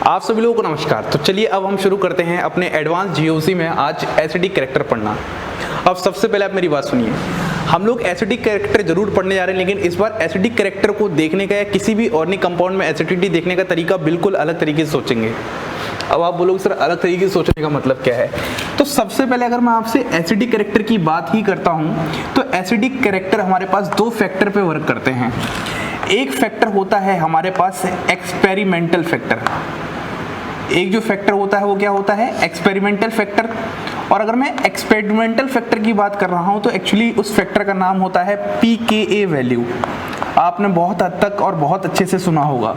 आप सभी लोगों को नमस्कार। तो चलिए अब हम शुरू करते हैं अपने एडवांस जीओसी में आज एसिडिक कैरेक्टर पढ़ना। अब सबसे पहले आप मेरी बात सुनिए, हम लोग एसिडिक कैरेक्टर जरूर पढ़ने जा रहे हैं, लेकिन इस बार एसिडिक कैरेक्टर को देखने का या किसी भी ऑर्गेनिक कंपाउंड में एसिडिटी देखने का तरीका बिल्कुल अलग तरीके से सोचेंगे। अब आप बोलोगे सर अलग तरीके से सोचने का मतलब क्या है? तो सबसे पहले अगर मैं आपसे एसिडिक कैरेक्टर की बात ही करता हूँ तो एसिडिक कैरेक्टर हमारे पास दो फैक्टर पे वर्क करते हैं। एक फैक्टर होता है हमारे पास एक्सपेरिमेंटल फैक्टर, एक जो फैक्टर होता है वो क्या होता है? Experimental factor. और अगर मैं एक्सपेरिमेंटल फैक्टर की बात कर रहा हूँ तो एक्चुअली उस फैक्टर का नाम होता है pKa वैल्यू। आपने बहुत हद तक और बहुत अच्छे से सुना होगा।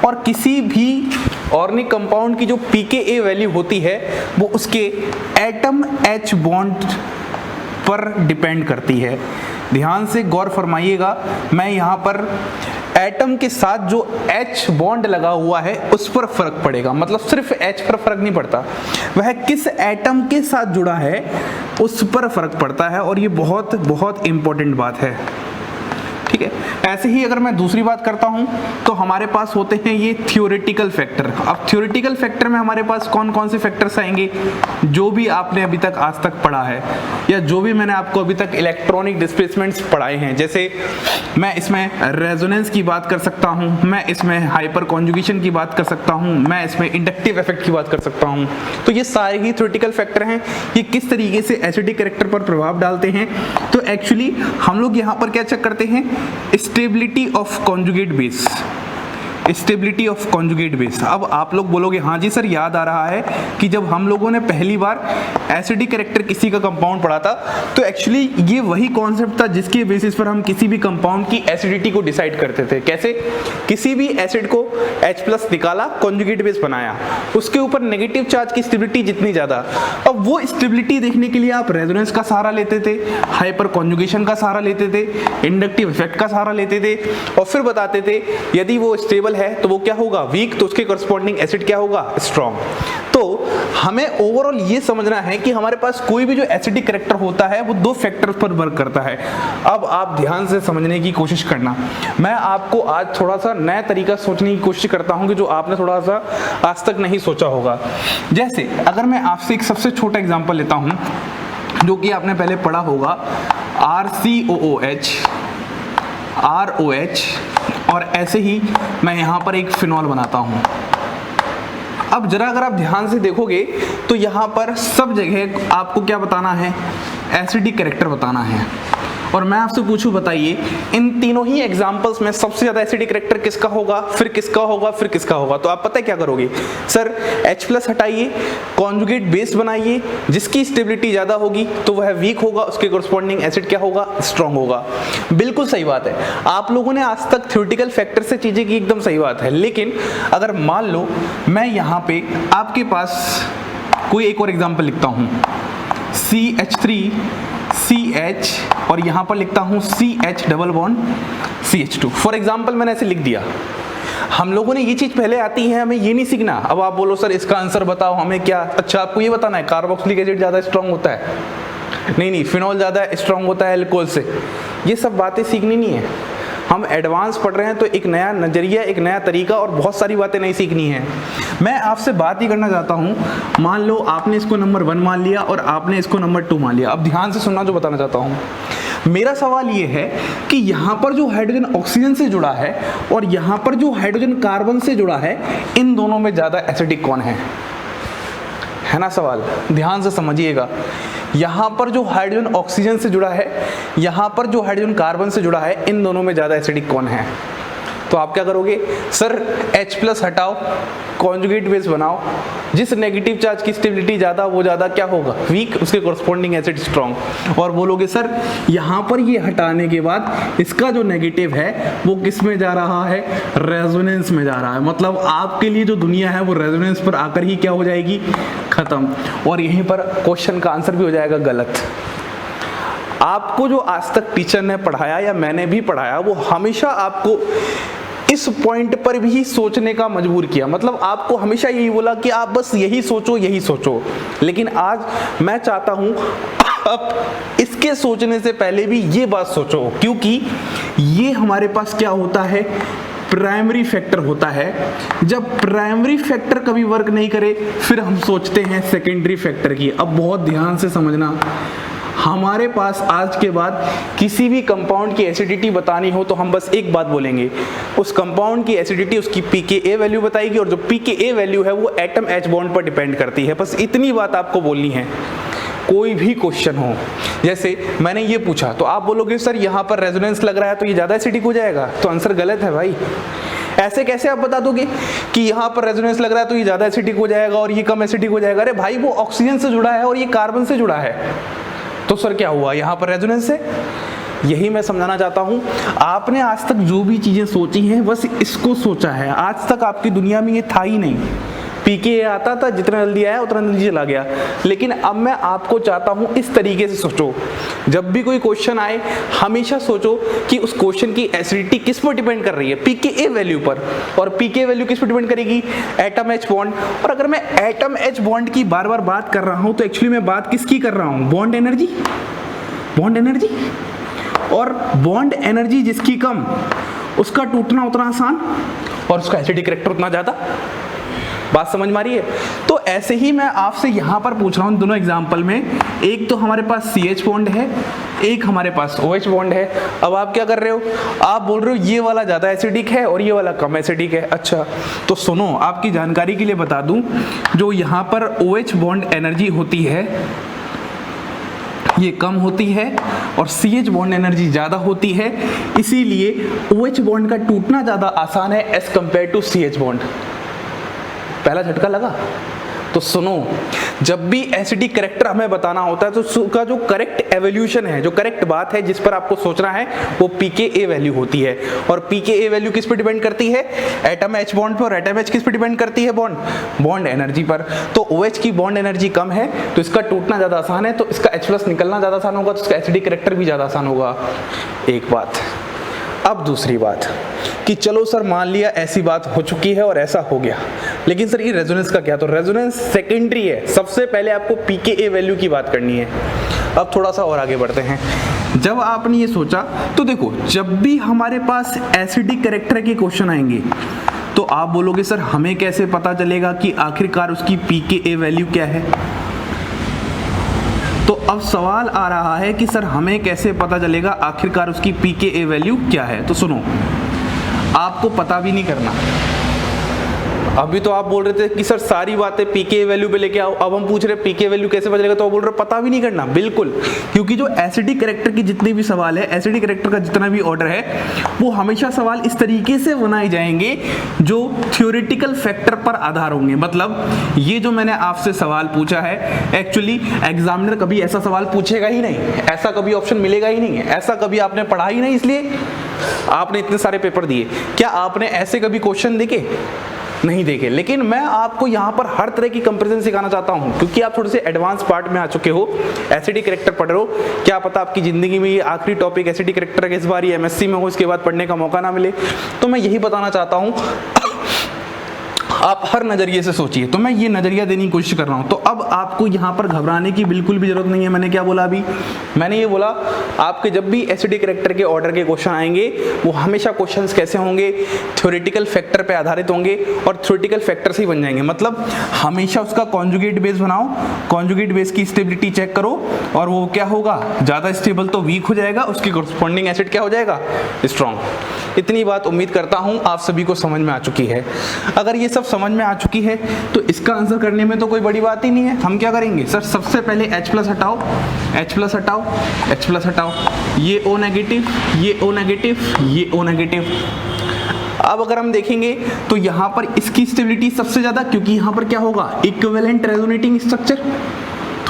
और किसी भी ऑर्गेनिक कंपाउंड की जो pKa वैल्यू होती है वो उसके एटम H बॉन्ड पर डिपेंड करती है। ध्यान से गौर फरमाइएगा, मैं यहाँ पर एटम के साथ जो H बॉन्ड लगा हुआ है उस पर फर्क पड़ेगा, मतलब सिर्फ H पर फर्क नहीं पड़ता, वह किस एटम के साथ जुड़ा है उस पर फर्क पड़ता है। और ये बहुत बहुत इंपॉर्टेंट बात है, ठीक है। ऐसे ही अगर मैं दूसरी बात करता हूं तो हमारे पास होते हैं ये थ्योरेटिकल फैक्टर। अब थ्योरेटिकल फैक्टर में हमारे पास कौन कौन से फैक्टर्स आएंगे? जो भी आपने अभी तक आज तक पढ़ा है या जो भी मैंने आपको अभी तक इलेक्ट्रॉनिक डिस्प्लेसमेंट्स पढ़ाए हैं, जैसे मैं इसमें रेजोनेंस की बात कर सकता हूं, मैं इसमें हाइपर कॉन्जुगेशन की बात कर सकता हूं, मैं इसमें इंडक्टिव इफेक्ट की बात कर सकता हूं। तो ये सारे ही थ्योरेटिकल फैक्टर हैं। ये किस तरीके से एसिडिक कैरेक्टर पर प्रभाव डालते हैं? तो एक्चुअली हम लोग यहाँ पर क्या चेक करते हैं? Stability of conjugate base, stability of conjugate base. अब आप लोग बोलोगे हाँ जी सर, याद आ रहा है कि जब हम लोगों ने पहली बार एसिडिक कैरेक्टर किसी का कंपाउंड पढ़ा था तो एक्चुअली ये वही कॉन्सेप्ट था जिसके बेसिस पर हम किसी भी कंपाउंड की एसिडिटी को डिसाइड करते थे। कैसे? किसी भी एसिड को H+ निकाला, कॉन्जुगेट बेस बनाया, उसके ऊपर नेगेटिव चार्ज की स्टेबिलिटी जितनी ज्यादा, अब वो स्टेबिलिटी देखने के लिए आप रेजोनेंस का सहारा लेते थे, हाइपर कॉन्जुगेशन का सहारा लेते थे, इंडक्टिव इफेक्ट का सहारा लेते थे और फिर बताते थे यदि वो स्टेबल है तो वो क्या होगा? वीक, तो उसके कॉरस्पॉन्डिंग एसिड क्या होगा? स्ट्रॉन्ग। तो हमें ओवरऑल ये समझना है कि हमारे पास कोई भी जो एसिडिक कैरेक्टर होता है वो दो फैक्टर्स पर वर्क करता है। अब आप ध्यान से समझने की कोशिश करना, मैं आपको आज थोड़ा सा नया तरीका सोचने की कोशिश करता हूं कि जो आपने थोड़ा सा आज तक नहीं सोचा होगा। जैसे अगर मैं आपसे एक सबसे छोटा एग्जांपल लेता हूं जो कि आपने पहले पढ़ा होगा, RCOOH, ROH, और ऐसे ही मैं यहाँ पर एक फिनॉल बनाता हूँ। अब जरा अगर आप ध्यान से देखोगे तो यहाँ पर सब जगह आपको क्या बताना है? एसिडिक कैरेक्टर बताना है। और मैं आपसे पूछूं, बताइए इन तीनों ही एग्जांपल्स में सबसे ज्यादा एसिडिक कैरेक्टर किसका होगा, फिर किसका होगा, फिर किसका होगा? तो आप पता है क्या करोगे? सर H+ हटाइए, कॉन्जुगेट बेस बनाइए, जिसकी स्टेबिलिटी ज्यादा होगी तो वह वीक होगा, उसके कॉरस्पॉन्डिंग एसिड क्या होगा? स्ट्रॉन्ग होगा। बिल्कुल सही बात है। आप लोगों ने आज तक थ्योरेटिकल फैक्टर से चीजें की, एकदम सही बात है। लेकिन अगर मान लो मैं यहाँ पे आपके पास कोई एक और एग्जाम्पल लिखता हूँ, CH3CH और यहाँ पर लिखता हूँ CH double bond CH2। For example मैंने ऐसे लिख दिया। हम लोगों ने ये चीज पहले आती है, हमें ये नहीं सीखना। अब आप बोलो सर इसका आंसर बताओ हमें क्या? अच्छा, आपको ये बताना है कार्बोक्सिलिक एसिड ज्यादा स्ट्रांग होता है? नहीं, फिनॉल ज्यादा स्ट्रांग होता है अल्कोहल से। ये सब बातें सीखनी नहीं है। हम एडवांस पढ़ रहे हैं तो एक नया नजरिया, एक नया तरीका और बहुत सारी बातें नहीं सीखनी है। मैं आपसे बात ही करना चाहता हूं, मान लो आपने इसको नंबर 1 मान लिया और आपने इसको नंबर 2 मान लिया। अब ध्यान से सुनना जो बताना चाहता हूं। मेरा सवाल ये है कि यहाँ पर जो हाइड्रोजन ऑक्सीजन से जुड़ा है और यहाँ पर जो हाइड्रोजन कार्बन से जुड़ा है, इन दोनों में ज्यादा एसिडिक कौन है ना सवाल? ध्यान से समझिएगा। यहाँ पर जो हाइड्रोजन ऑक्सीजन से जुड़ा है, यहाँ पर जो हाइड्रोजन कार्बन से जुड़ा है, इन दोनों में ज्यादा एसिडिक कौन है? तो आप क्या करोगे? सर H+ हटाओ, कॉन्जुगेट बेस बनाओ, जिस नेगेटिव चार्ज की स्टेबिलिटी ज्यादा वो ज्यादा क्या होगा? वीक, उसके कॉरस्पॉन्डिंग एसिड स्ट्रॉन्ग। और बोलोगे सर यहाँ पर ये हटाने के बाद इसका जो नेगेटिव है वो किस में जा रहा है? रेजोनेंस में जा रहा है। मतलब आपके लिए जो दुनिया है वो रेजोनेंस पर आकर ही क्या हो जाएगी? खत्म। और यहीं पर क्वेश्चन का आंसर भी हो जाएगा गलत। आपको जो आज तक टीचर ने पढ़ाया या मैंने भी पढ़ाया वो हमेशा आपको इस पॉइंट पर भी सोचने का मजबूर किया। मतलब आपको हमेशा यही बोला कि आप बस यही सोचो, यही सोचो। लेकिन आज मैं चाहता हूं आप इसके सोचने से पहले भी ये बात सोचो, क्योंकि ये हमारे पास क्या होता है? प्राइमरी फैक्टर होता है। जब प्राइमरी फैक्टर कभी वर्क नहीं करे फिर हम सोचते हैं सेकेंडरी फैक्टर की। अब बहुत ध्यान से समझना, हमारे पास आज के बाद किसी भी कंपाउंड की एसिडिटी बतानी हो तो हम बस एक बात बोलेंगे, उस कंपाउंड की एसिडिटी उसकी pKa वैल्यू बताएगी, और जो pKa वैल्यू है वो एटम H बॉन्ड पर डिपेंड करती है। बस इतनी बात आपको बोलनी है। कोई भी क्वेश्चन हो, जैसे मैंने ये पूछा तो आप बोलोगे सर यहाँ पर रेजोनेंस लग रहा है तो ये ज़्यादा एसिडिक हो जाएगा, तो आंसर गलत है भाई। ऐसे कैसे आप बता दोगे कि यहाँ पर रेजोनेंस लग रहा है तो ये ज़्यादा एसिडिक हो जाएगा और ये कम एसिडिक हो जाएगा? अरे भाई वो ऑक्सीजन से जुड़ा है और ये कार्बन से जुड़ा है, तो सर क्या हुआ यहाँ पर रेजोनेंस है? यही मैं समझाना चाहता हूँ। आपने आज तक जो भी चीज़ें सोची हैं बस इसको सोचा है, आज तक आपकी दुनिया में ये था ही नहीं। pKa आता था, जितना जल्दी आया उतना जल्दी चला गया। लेकिन अब मैं आपको चाहता हूँ इस तरीके से सोचो, जब भी कोई क्वेश्चन आए हमेशा सोचो कि उस क्वेश्चन की एसिडिटी किस पर डिपेंड कर रही है, pKa वैल्यू पर। और pKa वैल्यू किस पर डिपेंड करेगी? Atom H bond. और अगर मैं एटम H बॉन्ड की बार बार बात कर रहा हूँ तो एक्चुअली मैं बात किसकी कर रहा हूँ? Bond energy. बॉन्ड एनर्जी, और बॉन्ड एनर्जी जिसकी कम उसका टूटना उतना आसान और उसका एसिडिक कैरेक्टर उतना ज़्यादा। बात समझ में आ रही है? तो ऐसे ही मैं आपसे यहाँ पर पूछ रहा हूँ दोनों एग्जाम्पल में, एक तो हमारे पास CH बॉन्ड है, एक हमारे पास OH बॉन्ड है। अब आप क्या कर रहे हो? आप बोल रहे हो ये वाला ज़्यादा एसिडिक है और ये वाला कम एसिडिक है। अच्छा, तो सुनो, आपकी जानकारी के लिए बता दूँ, जो यहाँ पर OH बॉन्ड एनर्जी होती है ये कम होती है और CH बॉन्ड एनर्जी ज़्यादा होती है, इसीलिए OH बॉन्ड का टूटना ज़्यादा आसान है as compare to CH bond. पहला झटका लगा? तो सुनो, जब भी एसिडिक कैरेक्टर हमें बताना होता है तो उसका जो करेक्ट एवोल्यूशन है, जो करेक्ट बात है जिस पर आपको सोचना है, वो pKa वैल्यू होती है। और pKa वैल्यू किस पर डिपेंड करती है? एटम H बॉन्ड पर। और एटम H किस पर डिपेंड करती है? बॉन्ड एनर्जी पर। तो OH की बॉन्ड एनर्जी कम है तो इसका टूटना ज़्यादा आसान है, तो इसका H+ निकलना ज़्यादा आसान होगा, तो इसका एसिडिक कैरेक्टर भी ज़्यादा आसान होगा। एक बात। अब दूसरी बात कि चलो सर मान लिया ऐसी बात हो चुकी है और ऐसा हो गया, लेकिन सर ये रेजोनेंस का क्या? तो रेजोनेंस सेकेंडरी है, सबसे पहले आपको pKa वैल्यू की बात करनी है। अब थोड़ा सा और आगे बढ़ते हैं। जब आपने ये सोचा तो देखो, जब भी हमारे पास एसिडिक कैरेक्टर के क्वेश्चन आएंगे तो आप बोलोगे सर हमें कैसे पता चलेगा कि आखिरकार उसकी pKa वैल्यू क्या है? तो अब सवाल आ रहा है कि सर हमें कैसे पता चलेगा आखिरकार उसकी pKa वैल्यू क्या है? तो सुनो, आपको पता भी नहीं करना। अभी तो आप बोल रहे थे कि सर सारी बातें pKa वैल्यू पे लेके आओ, अब हम पूछ रहे हैं pKa वैल्यू कैसे पता चलेगा, तो आप बोल रहे हो पता भी नहीं करना। बिल्कुल, क्योंकि जो एसिडिक कैरेक्टर की जितने भी सवाल है, एसिडिक कैरेक्टर का जितना भी ऑर्डर है, वो हमेशा सवाल इस तरीके से बनाए जाएंगे जो थ्योरेटिकल फैक्टर पर आधार होंगे। मतलब ये जो मैंने आपसे सवाल पूछा है, एक्चुअली एग्जामिनर कभी ऐसा सवाल पूछेगा ही नहीं, ऐसा कभी ऑप्शन मिलेगा ही नहीं है, ऐसा कभी आपने पढ़ा ही नहीं, इसलिए आपने इतने सारे पेपर दिए। क्या आपने ऐसे कभी क्वेश्चन देखे? नहीं देखे। लेकिन मैं आपको यहाँ पर हर तरह की कंपैरिजन सिखाना चाहता हूँ, क्योंकि आप थोड़े से एडवांस पार्ट में आ चुके हो, एसिडिक कैरेक्टर पढ़ रहे हो। क्या पता आपकी जिंदगी में ये आखिरी टॉपिक एसिडिक कैरेक्टर का इस बार ये MSc में हो, इसके बाद पढ़ने का मौका ना मिले। तो मैं यही बताना चाहता हूँ, आप हर नज़रिए से सोचिए। तो मैं ये नज़रिया देने की कोशिश कर रहा हूँ। तो अब आपको यहाँ पर घबराने की बिल्कुल भी जरूरत नहीं है। मैंने क्या बोला अभी? मैंने ये बोला आपके जब भी एसिडिक कैरेक्टर के ऑर्डर के क्वेश्चन आएंगे वो हमेशा क्वेश्चंस कैसे होंगे? थ्योरेटिकल फैक्टर पे आधारित होंगे और थ्योरेटिकल फैक्टर से ही बन जाएंगे। मतलब हमेशा उसका कॉन्जुगेट बेस बनाओ, कॉन्जुगेट बेस की स्टेबिलिटी चेक करो, और वो क्या होगा? ज़्यादा स्टेबल तो वीक हो जाएगा, उसकी कॉरस्पॉन्डिंग एसिड क्या हो जाएगा? स्ट्रॉन्ग। इतनी बात उम्मीद करता हूँ आप सभी को समझ में आ चुकी है। अगर ये सब समझ में आ चुकी है तो इसका आंसर करने में तो कोई बड़ी बात ही नहीं है। हम क्या करेंगे सर? सबसे पहले H+ हटाओ, H+ हटाओ, H+ हटाओ, ये O नेगेटिव, ये O नेगेटिव, ये O नेगेटिव। अब अगर हम देखेंगे तो यहाँ पर इसकी स्टेबिलिटी सबसे ज्यादा, क्योंकि यहाँ पर क्या होगा? इक्विवेलेंट रेजोनेटिंग स्ट्रक्चर,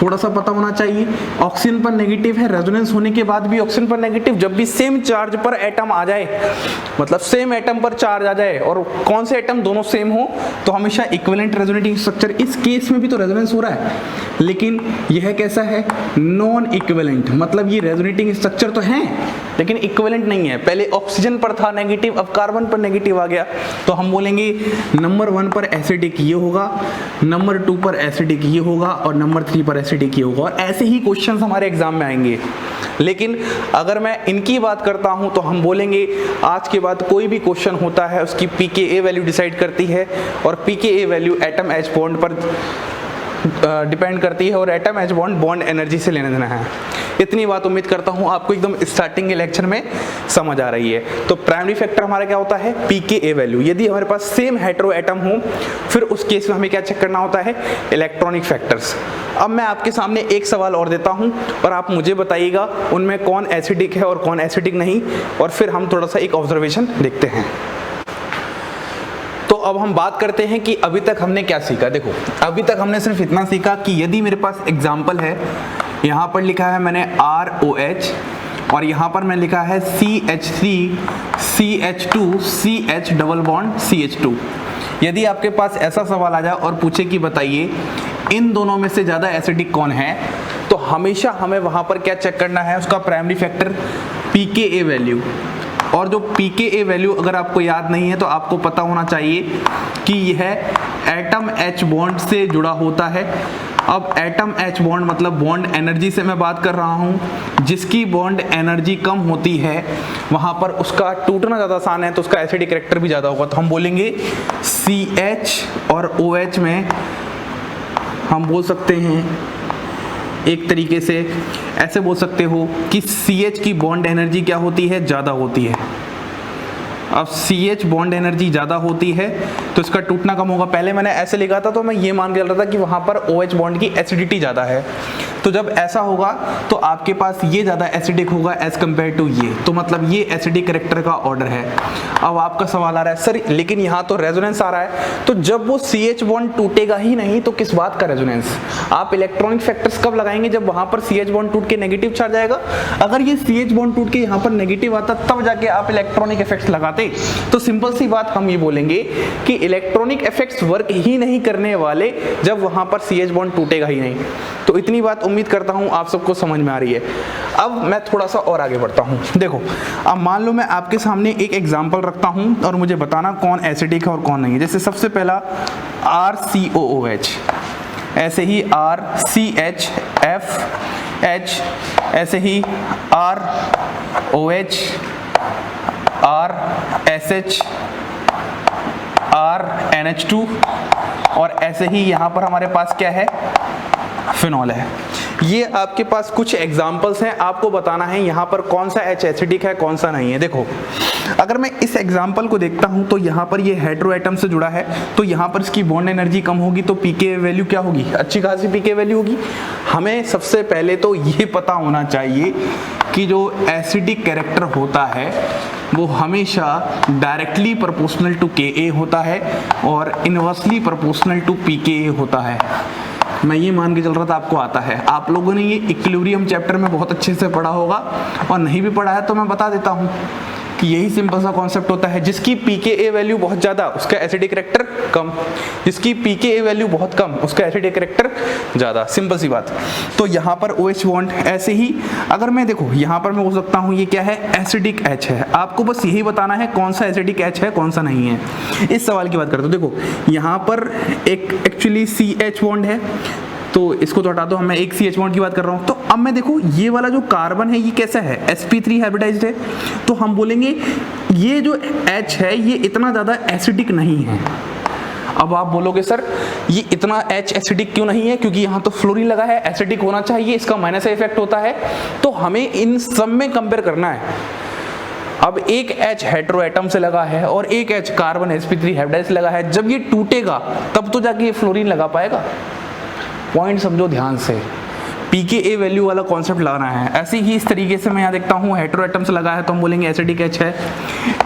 थोड़ा सा पता होना चाहिए। ऑक्सीजन पर नेगेटिव है, रेजोनेंस होने के बाद भी ऑक्सीजन पर नेगेटिव। जब भी सेम चार्ज पर एटम आ जाए, मतलब सेम एटम पर चार्ज आ जाए और कौन से एटम दोनों सेम हो, तो हमेशा इक्विवेलेंट रेजोनेटिंग स्ट्रक्चर। इस केस में भी तो रेजोनेंस हो रहा है, लेकिन यह कैसा है? Non equivalent. मतलब ये रेजोनेटिंग स्ट्रक्चर तो है लेकिन इक्विवेलेंट नहीं है। पहले ऑक्सीजन पर था नेगेटिव, अब कार्बन पर नेगेटिव आ गया, तो हम बोलेंगे नंबर 1 पर एसिडिक ये होगा, नंबर 2 पर एसिडिक ये होगा और नंबर 3 पर एसिडिक ही होगा, और ऐसे ही क्वेश्चंस हमारे एग्जाम में आएंगे। लेकिन अगर मैं इनकी बात करता हूं तो हम बोलेंगे आज के बाद कोई भी क्वेश्चन होता है उसकी pKa वैल्यू डिसाइड करती है, और pKa value atom H bond पर डिपेंड करती है, और atom H bond bond energy से लेना देना है। इतनी बात उम्मीद करता हूं आपको एकदम स्टार्टिंग के लेक्चर में समझ आ रही है। तो प्राइमरी फैक्टर हमारा क्या होता है, pKa वैल्यू। यदि हमारे पास सेम हेटेरो एटम हो फिर उस केस में हमें क्या चेक करना होता है, इलेक्ट्रॉनिक फैक्टर्स। अब मैं आपके सामने एक सवाल और देता हूं और आप मुझे बताइएगा उनमें कौन एसिडिक है और कौन एसिडिक नहीं, और फिर हम थोड़ा सा एक ऑब्जर्वेशन देखते हैं। तो अब हम बात करते हैं कि अभी तक हमने क्या सीखा। देखो अभी तक हमने सिर्फ इतना सीखा कि यदि मेरे पास एग्जाम्पल है, यहाँ पर लिखा है मैंने ROH और यहाँ पर मैं लिखा है CH3 CH2 CH double bond CH2। यदि आपके पास ऐसा सवाल आ जाए और पूछे कि बताइए इन दोनों में से ज़्यादा एसिडिक कौन है, तो हमेशा हमें वहाँ पर क्या चेक करना है, उसका प्राइमरी फैक्टर pKa वैल्यू। और जो pKa वैल्यू अगर आपको याद नहीं है तो आपको पता होना चाहिए कि यह एटम H बॉन्ड से जुड़ा होता है। अब एटम H बॉन्ड मतलब बॉन्ड एनर्जी से मैं बात कर रहा हूँ। जिसकी बॉन्ड एनर्जी कम होती है वहाँ पर उसका टूटना ज़्यादा आसान है, तो उसका एसिडिक कैरेक्टर भी ज़्यादा होगा। तो हम बोलेंगे CH और OH में हम बोल सकते हैं एक तरीके से ऐसे बोल सकते हो कि CH की बॉन्ड एनर्जी क्या होती है, ज़्यादा होती है। अब CH बॉन्ड एनर्जी ज़्यादा होती है तो इसका टूटना कम होगा। पहले मैंने ऐसे लिखा था तो मैं ये मान के चल रहा था कि वहाँ पर OH बॉन्ड की एसिडिटी ज़्यादा है, तो जब ऐसा होगा तो आपके पास ये ज़्यादा एसिडिक होगा एज कम्पेयर टू ये, तो मतलब ये एसिडिक कैरेक्टर का ऑर्डर है। अब आपका सवाल आ रहा है सर लेकिन यहाँ तो रेजोनेंस आ रहा है, तो जब वो CH बॉन्ड टूटेगा ही नहीं तो किस बात का रेजोनेंस। आप इलेक्ट्रॉनिक फैक्टर्स कब लगाएंगे, जब वहाँ पर CH बॉन्ड टूट के नेगेटिव चार्ज आएगा। अगर ये CH बॉन्ड टूट के यहाँ पर नेगेटिव आता तब जाके आप इलेक्ट्रॉनिक इफेक्ट्स लगाते। तो सिंपल सी बात हम ये बोलेंगे कि इलेक्ट्रॉनिक इफेक्ट्स वर्क ही नहीं करने वाले जब वहां पर CH बॉन्ड टूटेगा ही नहीं। तो इतनी बात उम्मीद करता हूं आप सबको समझ में आ रही है। अब मैं थोड़ा सा और आगे बढ़ता हूं। देखो अब मान लो मैं आपके सामने एक एग्जांपल रखता हूं और मुझे बताना कौन एसिडिक है और कौन नहीं है। जैसे सबसे पहला RCOOH, ऐसे ही RCHFH, ऐसे ही ROH, RSH, RNH2, और ऐसे ही यहाँ पर हमारे पास क्या है, फिनॉल है। ये आपके पास कुछ एग्जाम्पल्स हैं, आपको बताना है यहाँ पर कौन सा H एसिडिक है कौन सा नहीं है। देखो अगर मैं इस एग्जाम्पल को देखता हूँ तो यहाँ पर ये हेटेरो एटम से जुड़ा है, तो यहाँ पर इसकी बॉन्ड एनर्जी कम होगी तो pKa वैल्यू क्या होगी, अच्छी खासी pKa वैल्यू होगी। हमें सबसे पहले तो ये पता होना चाहिए कि जो एसिडिक कैरेक्टर होता है वो हमेशा डायरेक्टली प्रोपोर्शनल टू Ka होता है और इनवर्सली प्रोपोर्शनल टू pKa होता है। मैं ये मान के चल रहा था आपको आता है। आप लोगों ने ये इक्विलिब्रियम चैप्टर में बहुत अच्छे से पढ़ा होगा, और नहीं भी पढ़ा है तो मैं बता देता हूँ कि यही सिंपल सा कॉन्सेप्ट होता है। जिसकी pKa वैल्यू बहुत ज़्यादा उसका एसिडिक कैरेक्टर कम, जिसकी pKa वैल्यू बहुत कम उसका एसिडिक कैरेक्टर ज़्यादा, सिंपल सी बात। तो यहाँ पर OH बॉन्ड ऐसे ही, अगर मैं देखो यहाँ पर मैं बोल सकता हूँ ये क्या है, एसिडिक H है। आपको बस यही बताना है कौन सा एसिडिक H है कौन सा नहीं है। इस सवाल की बात करते हो, देखो यहाँ पर एक एक्चुअली CH बॉन्ड है तो इसको तो हटा दो, मैं एक CH बॉन्ड की बात कर रहा हूँ। तो अब मैं देखो ये वाला जो कार्बन है ये कैसा है, sp3 हाइब्रिडाइज्ड है, तो हम बोलेंगे ये जो H है ये इतना ज़्यादा एसिडिक नहीं है। अब आप बोलोगे सर ये इतना H एसिडिक क्यों नहीं है, क्योंकि यहाँ तो फ्लोरीन लगा है, एसिडिक होना चाहिए, इसका माइनस इफेक्ट होता है। तो हमें इन सब में कंपेयर करना है। अब एक H हेटेरो एटम से लगा है और एक H कार्बन sp3 हाइब्रिडाइज्ड से लगा है, जब ये टूटेगा तब तो जाके ये फ्लोरीन लगा पाएगा। पॉइंट समझो ध्यान से, pKa वैल्यू वाला कॉन्सेप्ट लगाना है। ऐसे ही इस तरीके से मैं यहाँ देखता हूँ हेटेरो एटम से लगा है तो हम बोलेंगे एसिडिक H है,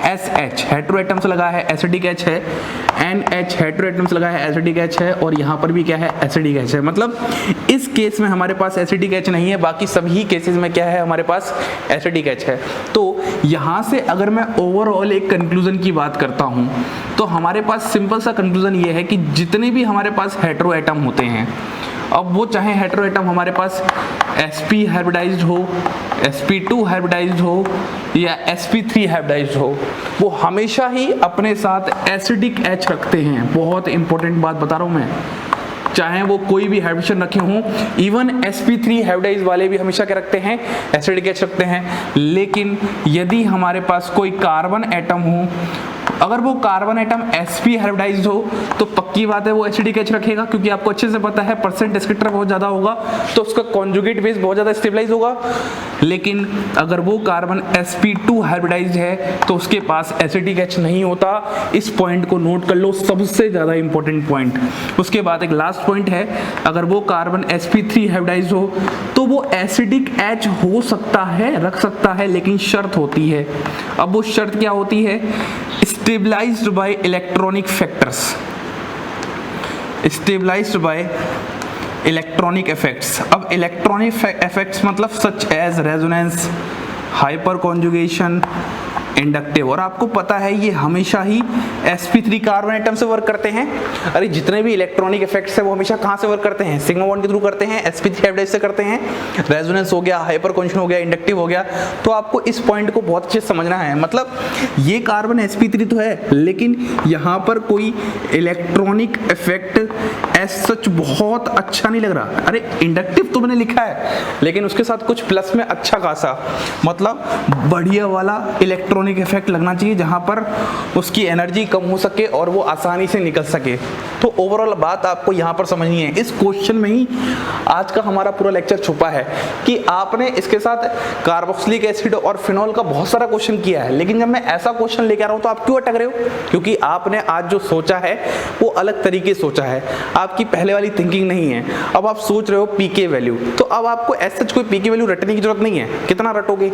SH हेटेरो एटम से लगा है एसिडिक H है, NH हेटेरो एटम से लगा है एसिडिक H है, और यहाँ पर भी क्या है, एसिडिक H है। मतलब इस केस में हमारे पास एसिडिक H नहीं है, बाकी सभी केसेस में क्या है, हमारे पास एसिडिक H है। तो यहाँ से अगर मैं ओवरऑल एक कंक्लूजन की बात करता हूँ तो हमारे पास सिंपल सा कंक्लूजन ये है कि जितने भी हमारे पास हेटेरो एटम होते हैं, अब वो चाहे हेटेरो एटम हमारे पास sp हाइब्रिडाइज्ड हो, sp2 हाइब्रिडाइज्ड हो या sp3 हाइब्रिडाइज्ड हो, वो हमेशा ही अपने साथ एसिडिक H रखते हैं। बहुत इंपॉर्टेंट बात बता रहा हूँ मैं, चाहे वो कोई भी हाइब्रिडेशन रखे हों, इवन sp3 हाइब्रिडाइज वाले भी हमेशा क्या रखते हैं, एसिडिक एच रखते हैं। लेकिन यदि हमारे पास कोई कार्बन एटम हो, अगर वो कार्बन एटम sp हाइब्रिडाइज्ड हो तो पक्की बात है वो एसिडिक एच रखेगा, क्योंकि आपको अच्छे से पता है परसेंट डिस्क्रिप्टर बहुत ज़्यादा होगा तो उसका कॉन्जुगेट बेस बहुत ज़्यादा स्टेबलाइज होगा। लेकिन अगर वो कार्बन sp2 हाइब्रिडाइज्ड है तो उसके पास एसिडिक एच नहीं होता। इस पॉइंट को नोट कर लो, सबसे ज़्यादा इंपॉर्टेंट पॉइंट। उसके बाद एक लास्ट पॉइंट है, अगर वो कार्बन sp3 हाइब्रिडाइज्ड हो तो वो एसिडिक एच हो सकता है, रख सकता है, लेकिन शर्त होती है। अब वो शर्त क्या होती है, stabilized by electronic factors, stabilized by electronic effects। अब electronic effects मतलब such as resonance, hyperconjugation, inductive. और आपको पता है ये हमेशा ही sp3 कार्बन एटम से वर्क करते हैं। अरे जितने भी इलेक्ट्रॉनिक इफेक्ट्स है वो हमेशा कहाँ से वर्क करते हैं, सिग्मा बॉन्ड के थ्रू करते हैं, sp3 हाइब्रिडाइज से करते हैं। रेजोनेंस हो गया, हाइपर कॉन्जुगेशन हो गया, इंडक्टिव हो गया। तो आपको इस पॉइंट को बहुत अच्छे से समझना है। मतलब ये कार्बन sp3 तो है, लेकिन यहाँ पर कोई इलेक्ट्रॉनिक इफेक्ट एज सच बहुत अच्छा नहीं लग रहा। अरे इंडक्टिव तो मैंने लिखा है, लेकिन उसके साथ कुछ प्लस में अच्छा खासा, मतलब बढ़िया वाला इलेक्ट्रॉनिक इफेक्ट लगना चाहिए जहां पर उसकी एनर्जी कम हो सके और वो आसानी से निकल सके। तो ओवरऑल बात आपको यहां पर समझनी है। इस क्वेश्चन में ही आज का हमारा पूरा लेक्चर छुपा है कि आपने इसके साथ कार्बोक्सिलिक एसिड और फिनॉल का बहुत सारा क्वेश्चन किया है, लेकिन जब मैं ऐसा क्वेश्चन लेके आ रहा हूं तो आप क्यों अटक रहे हो, क्योंकि आपने आज जो सोचा है वो अलग तरीके से सोचा है, आपकी पहले वाली थिंकिंग नहीं है। अब आप सोच रहे हो पीके वैल्यू, तो अब आपको ऐसा कोई पीके वैल्यू रटने की जरूरत नहीं है। कितना रटोगे,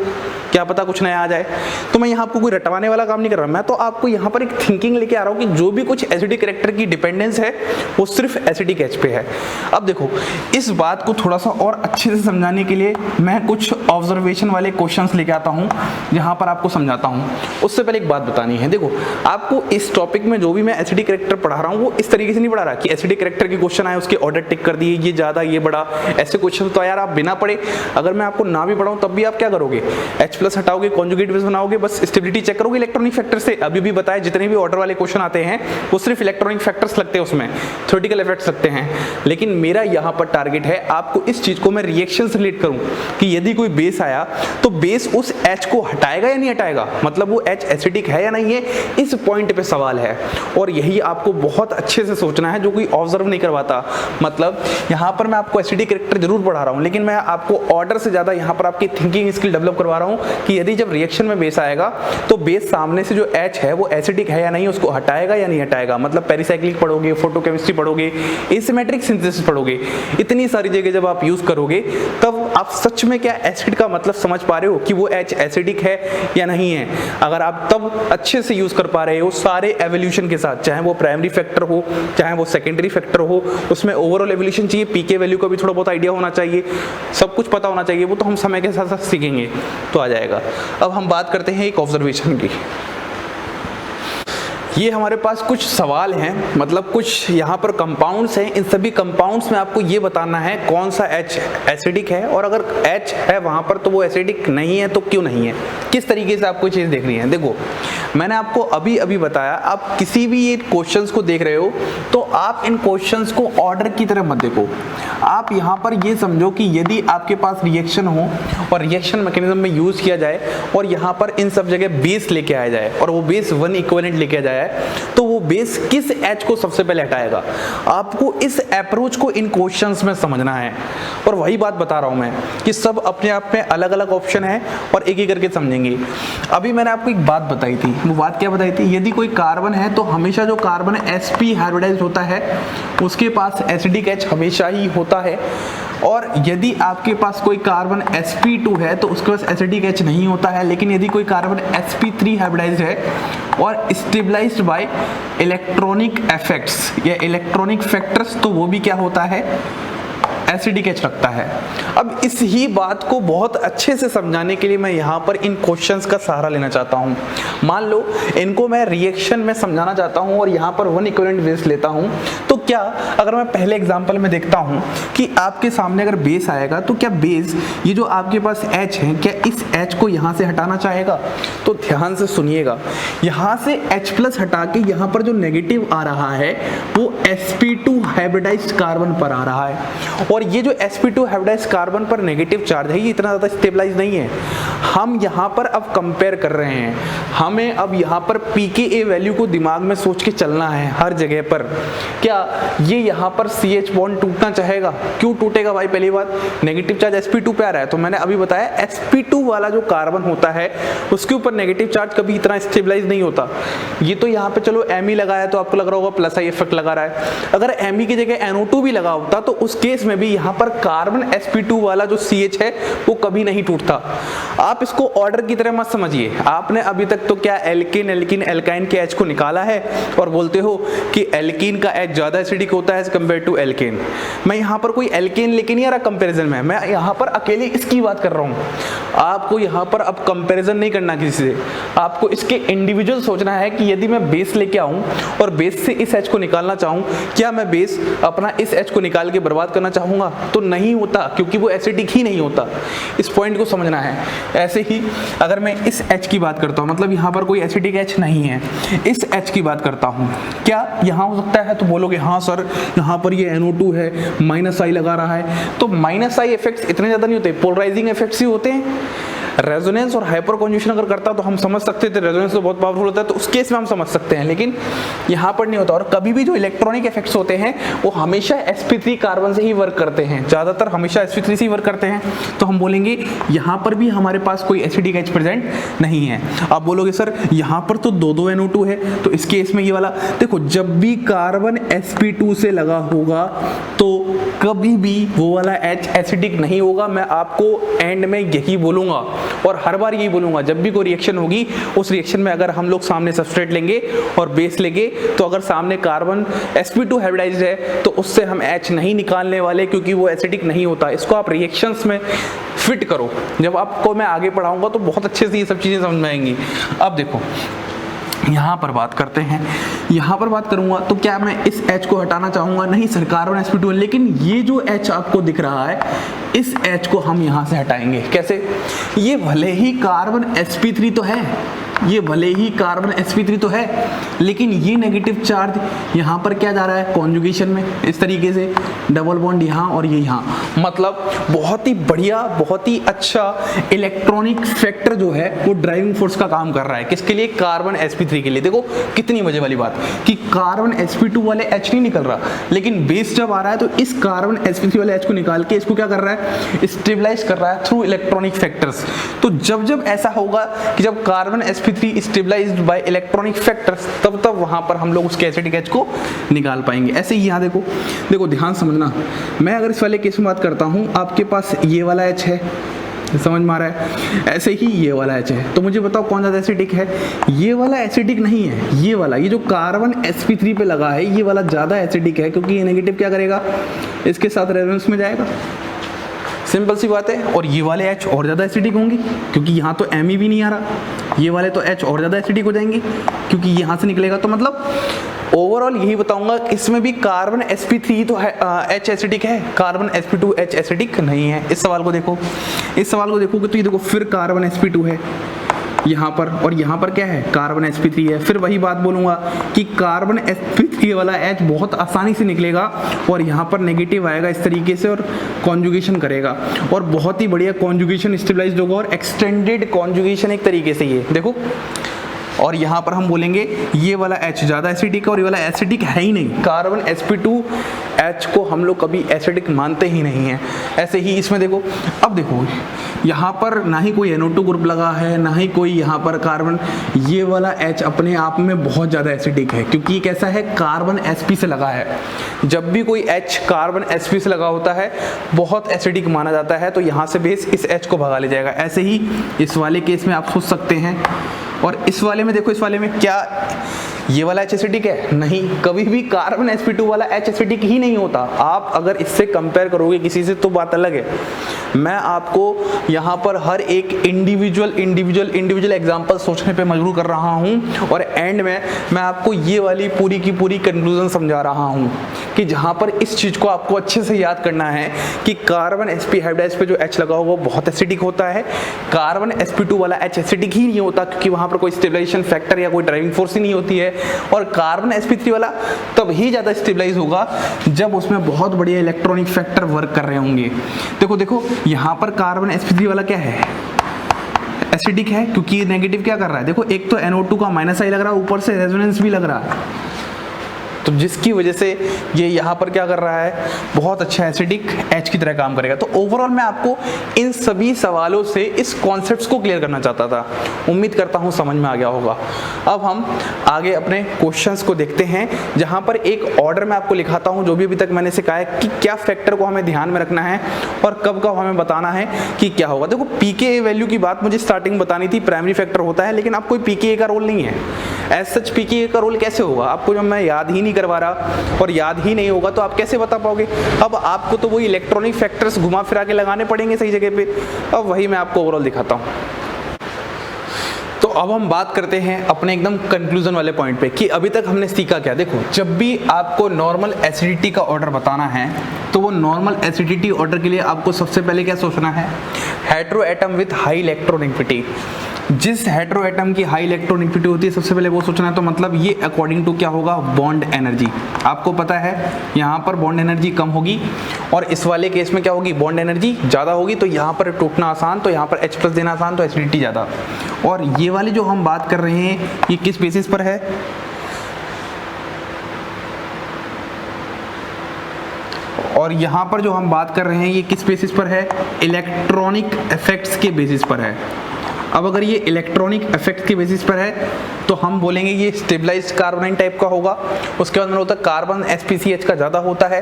क्या पता कुछ नया आ जाए। तो मैं यहाँ आपको कोई रटवाने वाला काम नहीं कर रहा, मैं तो आपको यहाँ पर एक थिंकिंग लेके आ रहा हूँ कि जो भी कुछ एसिडिक कैरेक्टर की डिपेंडेंस है वो सिर्फ एसिडिक एच पे है। अब देखो, इस बात को थोड़ा सा और अच्छे से समझाने के लिए मैं कुछ ऑब्जर्वेशन वाले क्वेश्चंस लेके आता हूँ जहाँ पर आपको समझाता हूँ। उससे पहले एक बात बतानी है। देखो, आपको इस टॉपिक में जो भी मैं एसिडिक कैरेक्टर पढ़ा रहा हूँ वो इस तरीके से नहीं पढ़ा रहा कि एसिडिक कैरेक्टर के क्वेश्चन आए उसके ऑर्डर टिक कर दिए, ये ज्यादा ये बड़ा, ऐसे क्वेश्चन तो यार आप बिना पढ़े, अगर मैं आपको ना भी पढ़ाऊँ तब भी आप क्या करोगे, H+ हटाओगे, कॉन्जुगेट बेस बनाओगे, बस स्टेबिलिटी चेक करोगे इलेक्ट्रॉनिक फैक्टर से। अभी भी बताया जितने भी ऑर्डर वाले क्वेश्चन आते हैं वो सिर्फ इलेक्ट्रॉनिक फैक्टर्स लगते हैं, उसमें थ्योरेटिकल इफेक्ट्स लगते हैं। लेकिन मेरा यहाँ पर टारगेट है आपको इस चीज को मैं रिएक्शन से रिलेट करूं कि यदि कोई बेस आया तो बेस उस H को हटाएगा या नहीं हटाएगा, मतलब वो H एसिडिक है या नहीं है, इस पॉइंट पे सवाल है। और यही आपको बहुत अच्छे से सोचना है, जो कोई ऑब्जर्व नहीं करवाता। मतलब यहाँ पर मैं आपको एसिडिक कैरेक्टर जरूर पढ़ा रहा हूँ, लेकिन मैं आपको ऑर्डर से ज्यादा यहाँ पर आपकी थिंकिंग स्किल डेवलप करवा रहा हूँ कि यदि जब रिएक्शन में बेस आएगा तो बेस सामने से जो H है वो एसिडिक है या नहीं, उसको हटाएगा या नहीं हटाएगा। मतलब पेरिसाइक्लिक पढ़ोगे, फोटोकेमिस्ट्री पढ़ोगे, एसिमेट्रिक सिंथेसिस पढ़ोगे, इतनी सारी जगह जब आप यूज करोगे तब आप सच में क्या एसिड का मतलब समझ पा रहे हो कि वो H एसिडिक है या नहीं है। अगर आप तब अच्छे से यूज कर पा रहे हो सारे एवोल्यूशन के साथ, चाहे वो प्राइमरी फैक्टर हो चाहे वो सेकेंडरी फैक्टर हो, उसमें ओवरऑल एवोल्यूशन चाहिए, पीके वैल्यू का भी थोड़ा बहुत आइडिया होना चाहिए, सब कुछ पता होना चाहिए, वो तो हम समय के साथ साथ सीखेंगे तो आ जाएगा। अब हम बात करते हैं एक ऑब्जर्वेशन की। ये हमारे पास कुछ सवाल हैं, मतलब कुछ यहाँ पर कंपाउंड्स हैं। इन सभी कंपाउंड्स में आपको ये बताना है कौन सा H एसिडिक है, और अगर H है वहाँ पर तो वो एसिडिक नहीं है तो क्यों नहीं है, किस तरीके से आपको चीज़ देखनी है। देखो, मैंने आपको अभी अभी बताया, आप किसी भी ये क्वेश्चंस को देख रहे हो तो आप इन क्वेश्चंस को ऑर्डर की तरह मत देखो। आप यहाँ पर ये समझो कि यदि आपके पास रिएक्शन हो और रिएक्शन मैकेनिज्म में यूज किया जाए और यहाँ पर इन सब जगह बेस लेके आया जाए और वो बेस 1 इक्विवेलेंट लेके आ जाए, तो वो बेस किस H को सबसे पहले हटाएगा। आपको इस अप्रोच को इन क्वेश्चंस में समझना है। और वही बात बता रहा हूं मैं कि सब अपने आप में अलग अलग ऑप्शन है और एक एक करके समझेंगे। अभी मैंने आपको एक बात बताई थी, वो बात क्या बताई थी, यदि कोई कार्बन है तो हमेशा जो कार्बन sp हाइब्रिडाइज्ड होता है उसके पास एसिडिक H हमेशा ही होता है, और यदि आपके पास कोई कार्बन sp2 है तो उसके पास एसिडिक H नहीं होता है। लेकिन यदि कोई कार्बन sp3 हाइब्रिडाइज्ड है और स्टेबलाइज्ड बाय इलेक्ट्रॉनिक इफेक्ट्स या इलेक्ट्रॉनिक फैक्टर्स, तो वो भी क्या होता है, एसिडिक H रखता है। अब इस ही बात को बहुत अच्छे से समझाने के लिए मैं यहाँ पर इन क्वेश्चंस का सहारा लेना चाहता हूँ। मान लो इनको मैं रिएक्शन में समझाना चाहता हूँ और यहाँ पर 1 इक्विवेलेंट बेस लेता हूँ, तो क्या अगर मैं पहले एग्जांपल में देखता हूं कि आपके सामने अगर बेस आएगा तो क्या बेस ये जो आपके पास H है क्या इस H को यहां से हटाना चाहेगा? तो ध्यान से सुनिएगा, यहां से H+ हटा के यहां पर जो नेगेटिव आ रहा है वो sp2 हाइब्रिडाइज्ड कार्बन पर आ रहा है। और ये जो sp2 हाइब्रिडाइज्ड कार्बन पर नेगेटिव चार्ज है ये इतना ज्यादा स्टेबलाइज नहीं है। हम यहां पर अब कंपेयर कर रहे हैं, हमें अब यहां पर pKa वैल्यू को दिमाग में सोच के चलना है हर जगह पर। क्या ये यहां पर CH बॉन्ड टूटना चाहेगा? क्यों टूटेगा भाई? पहली बात, नेगेटिव चार्ज sp2 पे आ रहा है, तो मैंने अभी बताया sp2 वाला जो कार्बन होता है उसके ऊपर नेगेटिव चार्ज कभी इतना स्टेबलाइज नहीं होता। ये तो यहाँ पे चलो Me लगा है तो आपको लग रहा होगा प्लस आई इफेक्ट लगा रहा है, अगर Me की जगह NO2 भी लगा होता तो उस केस में भी यहाँ पर कार्बन sp2 वाला जो CH है वो कभी नहीं टूटता। आप इसको ऑर्डर की तरह मत समझिए। आपने अभी तक तो क्या एल्केन एल्कीन एल्काइन के H को निकाला है और बोलते हो कि एल्कीन का H ज्यादा एसिडिक होता है एज कंपेयर टू एल्केन। मैं यहाँ पर कोई एल्केन लेके नहीं आ रहा कंपेरिजन में, मैं यहाँ पर अकेले इसकी बात कर रहा हूँ। आपको यहाँ पर अब कंपेरिजन नहीं करना किसी से, आपको इसके इंडिविजुअल सोचना है कि यदि मैं बेस लेके आऊँ और बेस से इस H को निकालना चाहूँ, क्या मैं बेस अपना इस H को निकाल के बर्बाद करना चाहूँगा? तो नहीं होता, क्योंकि वो एसिडिक ही नहीं होता। इस पॉइंट को समझना है। ऐसे ही अगर मैं इस H की बात करता हूँ, मतलब यहाँ पर कोई एसिडिक H नहीं है, इस H की बात करता हूँ, क्या यहाँ हो सकता है? तो बोलोगे हाँ सर यहाँ पर ये NO2 है, -I लगा रहा है। तो -I इफेक्ट्स इतने ज़्यादा नहीं होते, पोलराइजिंग इफेक्ट्स ही होते हैं। रेजोनेंस और हाइपर कॉन्जुगेशन अगर करता तो हम समझ सकते थे, रेजोनेंस तो बहुत पावरफुल होता है तो उस केस में हम समझ सकते हैं, लेकिन यहाँ पर नहीं होता। और कभी भी जो इलेक्ट्रॉनिक इफेक्ट्स होते हैं वो हमेशा sp3 कार्बन से ही वर्क करते हैं, ज़्यादातर हमेशा sp3 से ही वर्क करते हैं। तो हम बोलेंगे यहाँ पर भी हमारे पास कोई एसिडिक H प्रेजेंट नहीं है। आप बोलोगे सर यहाँ पर तो दो NO2 है, तो इस केस में ये वाला देखो, जब भी कार्बन sp2 से लगा होगा तो कभी भी वो वाला H एसिडिक नहीं होगा। मैं आपको एंड में यही बोलूंगा और हर बार यही बोलूंगा, जब भी कोई रिएक्शन होगी उस रिएक्शन में अगर हम लोग सामने सबस्ट्रेट लेंगे और बेस लेंगे तो अगर सामने कार्बन sp2 हाइब्रिडाइज्ड है तो उससे हम H नहीं निकालने वाले, क्योंकि वो एसिडिक नहीं होता। इसको आप रिएक्शंस में फिट करो, जब आपको मैं आगे पढ़ाऊंगा तो बहुत अच्छे से ये सब चीजें समझ में आएंगी। अब देखो यहाँ पर बात करते हैं, यहाँ पर बात करूंगा तो क्या मैं इस H को हटाना चाहूंगा? नहीं सर, कार्बन sp2 है, लेकिन ये जो H आपको दिख रहा है इस H को हम यहाँ से हटाएंगे। कैसे? ये भले ही कार्बन sp3 तो है, ये भले ही कार्बन sp3 तो है, लेकिन ये नेगेटिव चार्ज यहाँ पर क्या जा रहा है? कॉन्जुगेशन में, इस तरीके से डबल बॉन्ड यहाँ और ये यहाँ। मतलब बहुत ही बढ़िया, बहुत ही अच्छा इलेक्ट्रॉनिक फैक्टर जो है वो ड्राइविंग फोर्स का काम कर रहा है। किसके लिए? कार्बन sp3 के लिए। देखो कितनी मजे वाली बात कि कार्बन sp2 वाले H नहीं निकल रहा, लेकिन बेस जब आ रहा है तो इस कार्बन sp3 वाले H को निकाल के इसको क्या कर रहा है? स्टेबलाइज कर रहा है थ्रू इलेक्ट्रॉनिक फैक्टर्स। तो जब जब ऐसा होगा कि जब carbon sp3 stabilised by electronic factors, तब तब वहां पर हम लोग उसके एसिडिक H को निकाल पाएंगे। ऐसे ही यहाँ देखो, देखो ध्यान समझना, मैं अगर इस वाले केस में बात करता हूँ, आपके पास ये वाला H है, समझ में आ रहा है, ऐसे ही ये वाला H है, तो मुझे बताओ कौन ज़्यादा एसिडिक है? ये वाला एसिडिक नहीं है, ये वाला, ये जो कार्बन sp3 पे लगा है ये वाला ज़्यादा एसिडिक है, क्योंकि ये नेगेटिव क्या करेगा? इसके साथ रेजोनेंस में जाएगा। सिंपल सी बात है। और ये वाले H और ज़्यादा एसिडिक होंगे, क्योंकि यहाँ तो Me भी नहीं आ रहा, ये वाले तो H और ज़्यादा एसिडिक हो जाएंगे क्योंकि यहाँ से निकलेगा। तो मतलब ओवरऑल यही बताऊंगा, इसमें भी कार्बन sp3 तो है, H एसिडिक है, कार्बन sp2 H एसिडिक नहीं है। इस सवाल को देखो, इस सवाल को देखोगे तो ये देखो, फिर कार्बन sp2 है यहाँ पर, और यहाँ पर क्या है? कार्बन sp3 है। फिर वही बात बोलूँगा कि कार्बन sp3 वाला H बहुत आसानी से निकलेगा और यहाँ पर नेगेटिव आएगा इस तरीके से और कॉन्जुगेशन करेगा, और बहुत ही बढ़िया कॉन्जुगेशन स्टेबलाइज्ड होगा और एक्सटेंडेड कॉन्जुगेशन एक तरीके से, ये देखो। और यहाँ पर हम बोलेंगे ये वाला H ज़्यादा एसिडिक है और ये वाला एसिडिक है ही नहीं। कार्बन sp2 H को हम लोग कभी एसिडिक मानते ही नहीं हैं। ऐसे ही इसमें देखो, अब देखो यहाँ पर ना ही कोई NO2 ग्रुप लगा है, ना ही कोई यहाँ पर कार्बन, ये वाला H अपने आप में बहुत ज़्यादा एसिडिक है, क्योंकि ये कैसा है? कार्बन sp से लगा है। जब भी कोई H कार्बन sp से लगा होता है बहुत एसिडिक माना जाता है, तो यहाँ से बेस इस H को भगा ले जाएगा। ऐसे ही इस वाले केस में आप सोच सकते हैं। और इस वाले में देखो, इस वाले में क्या ये वाला H एसिडिक है? नहीं, कभी भी कार्बन sp2 वाला H एसिडिक ही नहीं होता। आप अगर इससे कंपेयर करोगे किसी से तो बात अलग है। मैं आपको यहाँ पर हर एक इंडिविजुअल एग्जांपल सोचने पे मजबूर कर रहा हूँ और एंड में मैं आपको ये वाली पूरी की पूरी कंक्लूजन समझा रहा हूँ कि जहाँ पर इस चीज़ को आपको अच्छे से याद करना है कि कार्बन sp हाइब्रिडाइज पे जो H लगा होगा वो बहुत एसिडिक होता है। कार्बन sp2 वाला H एसिडिक ही नहीं होता क्योंकि वहाँ पर कोई स्टेबलाइजेशन फैक्टर या कोई ड्राइविंग फोर्स ही नहीं होती है। और कार्बन sp3 वाला तब ही ज़्यादा स्टेबलाइज होगा जब उसमें बहुत बढ़िया इलेक्ट्रॉनिक फैक्टर वर्क कर रहे होंगे। देखो यहाँ पर कार्बन sp3 वाला क्या है? एसिडिक है क्योंकि ये नेगेटिव क्या कर रहा है? देखो एक तो NO2 का माइनस आई लग रहा है, ऊपर से रेजोनेंस भी लग रहा है, तो जिसकी वजह से ये यहाँ पर क्या कर रहा है? बहुत अच्छा एसिडिक H की तरह काम करेगा। तो ओवरऑल मैं आपको इन सभी सवालों से इस कॉन्सेप्ट्स को क्लियर करना चाहता था। उम्मीद करता हूँ समझ में आ गया होगा। अब हम आगे अपने क्वेश्चंस को देखते हैं, जहाँ पर एक ऑर्डर में आपको लिखाता हूँ जो भी अभी तक मैंने सिखाया कि क्या फैक्टर को हमें ध्यान में रखना है और कब कब हमें बताना है कि क्या होगा। देखो pKa वैल्यू की बात मुझे स्टार्टिंग बतानी थी, प्राइमरी फैक्टर होता है, लेकिन अब कोई pKa का रोल नहीं है। एज सच pKa का रोल कैसे होगा? आपको जब मैं याद ही नहीं करवा रहा और याद ही नहीं होगा तो आप कैसे बता पाओगे? अब आपको तो वही इलेक्ट्रॉनिक फैक्टर्स घुमा फिरा के लगाने पड़ेंगे सही जगह पे। अब वही मैं आपको ओवरऑल दिखाता हूँ। तो अब हम बात करते हैं अपने एकदम कंक्लूजन वाले पॉइंट पे कि अभी तक हमने सीखा क्या। देखो, जब भी आपको नॉर्मल एसिडिटी का ऑर्डर बताना है तो वो नॉर्मल एसिडिटी ऑर्डर के लिए आपको सबसे पहले क्या सोचना है? Hetero atom with high electronegativity. जिस हेटेरो एटम की हाई इलेक्ट्रोनेगेटिविटी होती है सबसे पहले वो सोचना है। तो मतलब ये अकॉर्डिंग टू क्या होगा? Bond energy. आपको पता है यहाँ पर बॉन्ड एनर्जी कम होगी और इस वाले केस में क्या होगी? बॉन्ड एनर्जी ज़्यादा होगी। तो यहाँ पर टूटना आसान, तो यहाँ पर H+ देना आसान, तो एसिडिटी ज़्यादा। और ये वाली जो हम बात कर रहे हैं ये किस बेसिस पर है? और यहाँ पर जो हम बात कर रहे हैं ये किस बेसिस पर है? इलेक्ट्रॉनिक इफेक्ट्स के बेसिस पर है। अब अगर ये इलेक्ट्रॉनिक इफेक्ट के बेसिस पर है तो हम बोलेंगे ये स्टेबलाइज्ड कार्बोनाइन टाइप का होगा। उसके बाद में होता है कार्बन sp(CH) का ज़्यादा होता है,